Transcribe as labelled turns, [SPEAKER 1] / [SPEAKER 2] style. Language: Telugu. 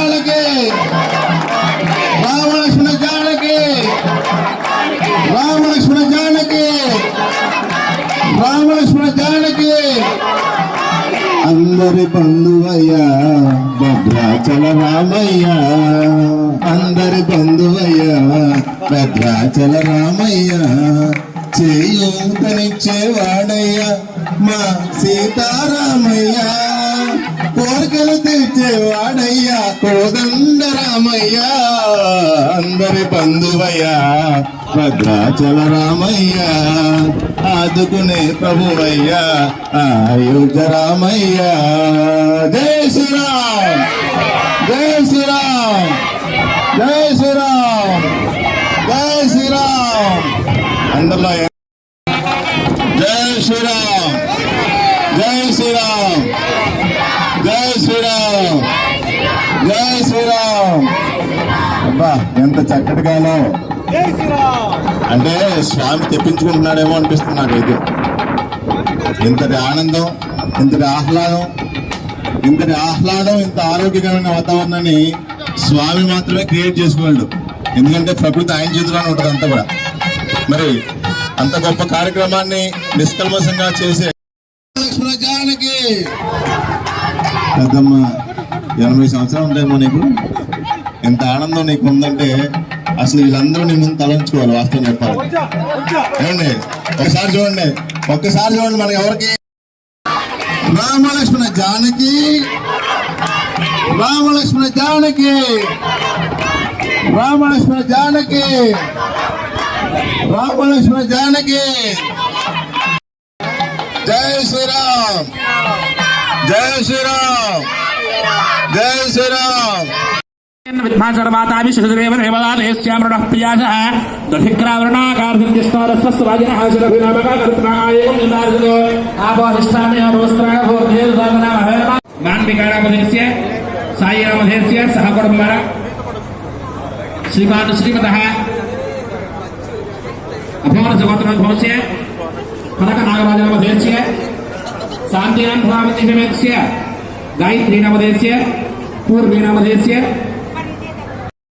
[SPEAKER 1] జానకి రామలక్ష్మణ జానకి రామలక్ష్మణ జానకి రామలక్ష్మణ జానకి అందరి బంధువయ్యా భద్రాచల రామయ్య అందరి బంధువయ్యా భద్రాచల రామయ్య చేయూతనిచ్చేవాడయ్యా మా సీతారామయ్య కోరికలు తీర్చేవాడయ్యా కోదండ రామయ్య అందరి బంధువయ్యా భద్రాచల రామయ్య ఆదుకునే ప్రభువయ్యా అయోధ్య రామయ్య జై శ్రీరామ్ జై శ్రీరామ్ జై శ్రీరామ్ జై శ్రీరామ్ అందరిలో జై శ్రీరామ్ జై శ్రీరామ్ జై శ్రీరామ్ జై శ్రీరామ్ అబ్బా ఎంత చక్కటి గానం అంటే స్వామి తెప్పించుకుంటున్నాడేమో అనిపిస్తుంది నాకైతే ఇంతటి ఆనందం ఇంతటి ఆహ్లాదం ఇంత ఆరోగ్యకరమైన వాతావరణాన్ని స్వామి మాత్రమే క్రియేట్ చేసుకోగలడు. ఎందుకంటే ప్రకృతి ఆయన చేతిలోనే ఉంటుంది అంతా కూడా. మరి అంత గొప్ప కార్యక్రమాన్ని నిష్కల్మషంగా చేసే లక్ష్మణ జానకి పెద్దమ్మ 80 సంవత్సరాలు ఉంటాయేమో నీకు. ఎంత ఆనందం నీకు ఉందంటే అసలు వీళ్ళందరూ నీ ముందు తలంచుకోవాలి. వాస్తవం చెప్పాలి ఏమండి. ఒక్కసారి చూడండి మనకి ఎవరికి రామలక్ష్మణ జానకి రామలక్ష్మణ జానకి రామలక్ష్మణ జానకి రామలక్ష్మణ జానకి జై శ్రీరామ్ జై శ్రీరామ్ జై శ్రీరామ్
[SPEAKER 2] సాయిరామధేస్య సహ కుటుంబర శ్రీమాన్ శ్రీమతః అభవన జగత్మధ్వస్య కనక నాగరాజనామధేస్య శాంతినాం భ్రామతిమేస్య గాయత్రీ నామధేస్య పూర్వీ నామధేస్య